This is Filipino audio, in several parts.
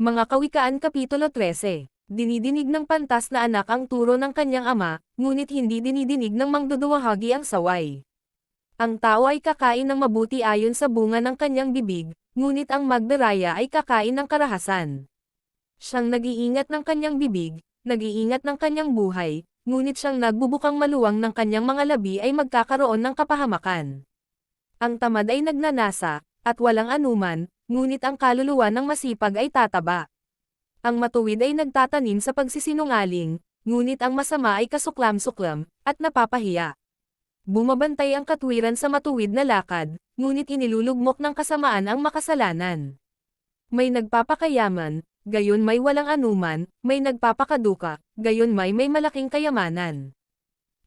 Mga Kawikaan Kapitulo 13. Dinidinig ng pantas na anak ang turo ng kanyang ama, ngunit hindi dinidinig ng mangduduwahagi ang saway. Ang tao ay kakain ng mabuti ayon sa bunga ng kanyang bibig, ngunit ang magdaraya ay kakain ng karahasan. Siyang nag-iingat ng kanyang bibig, nag-iingat ng kanyang buhay, ngunit siyang nagbubukang maluwang ng kanyang mga labi ay magkakaroon ng kapahamakan. Ang tamad ay nagnanasa, at walang anuman, ngunit ang kaluluwa ng masipag ay tataba. Ang matuwid ay nagtatanim sa pagsisinungaling, ngunit ang masama ay kasuklam-suklam, at napapahiya. Bumabantay ang katwiran sa matuwid na lakad, ngunit inilulugmok ng kasamaan ang makasalanan. May nagpapakayaman, gayon may walang anuman, may nagpapakaduka, gayon may malaking kayamanan.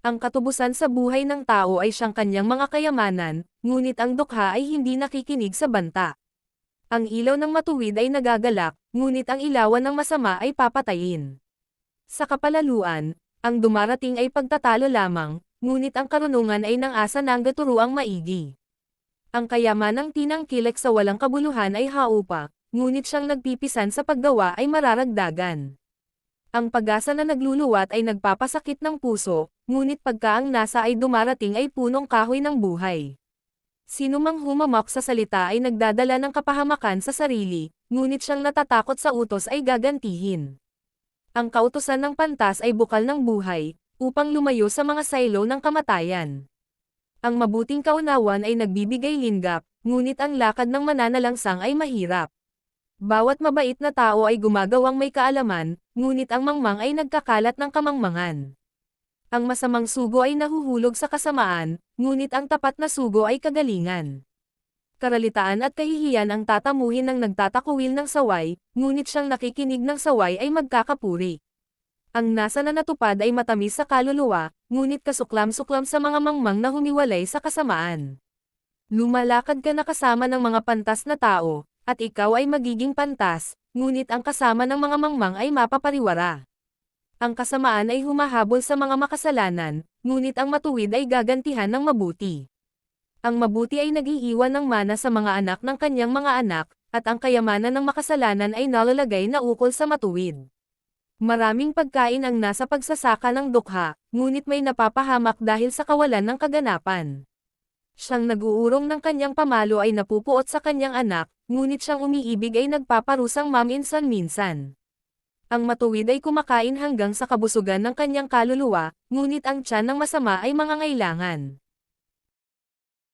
Ang katubusan sa buhay ng tao ay siyang kanyang mga kayamanan, ngunit ang dukha ay hindi nakikinig sa banta. Ang ilaw ng matuwid ay nagagalak, ngunit ang ilawan ng masama ay papatayin. Sa kapalaluan, ang dumarating ay pagtatalo lamang, ngunit ang karunungan ay ng asa ng gaturuang maigi. Ang kayamanang tinangkilik sa walang kabuluhan ay haupa, ngunit siyang nagpipisan sa paggawa ay mararagdagan. Ang pag-asa na nagluluwat ay nagpapasakit ng puso, ngunit pagka ang nasa ay dumarating ay punong kahoy ng buhay. Sino mang humamak sa salita ay nagdadala ng kapahamakan sa sarili, ngunit siyang natatakot sa utos ay gagantihin. Ang kautusan ng pantas ay bukal ng buhay, upang lumayo sa mga saylo ng kamatayan. Ang mabuting kaunawan ay nagbibigay linggap, ngunit ang lakad ng mananalangsang ay mahirap. Bawat mabait na tao ay gumagawang may kaalaman, ngunit ang mangmang ay nagkakalat ng kamangmangan. Ang masamang sugo ay nahuhulog sa kasamaan, ngunit ang tapat na sugo ay kagalingan. Karalitaan at kahihiyan ang tatamuhin ng nagtatakuwil ng saway, ngunit siyang nakikinig ng saway ay magkakapuri. Ang nasa na natupad ay matamis sa kaluluwa, ngunit kasuklam-suklam sa mga mangmang na humiwalay sa kasamaan. Lumalakad ka na kasama ng mga pantas na tao, at ikaw ay magiging pantas, ngunit ang kasama ng mga mangmang ay mapapariwara. Ang kasamaan ay humahabol sa mga makasalanan, ngunit ang matuwid ay gagantihan ng mabuti. Ang mabuti ay nag-iiwan ng mana sa mga anak ng kanyang mga anak, at ang kayamanan ng makasalanan ay nalalagay na ukol sa matuwid. Maraming pagkain ang nasa pagsasaka ng dukha, ngunit may napapahamak dahil sa kawalan ng kaganapan. Siyang nag-uurong ng kanyang pamalo ay napupuot sa kanyang anak, ngunit siyang umiibig ay nagpaparusang maminsan-minsan. Ang matuwid ay kumakain hanggang sa kabusugan ng kanyang kaluluwa, ngunit ang tiyan ng masama ay mangangailangan.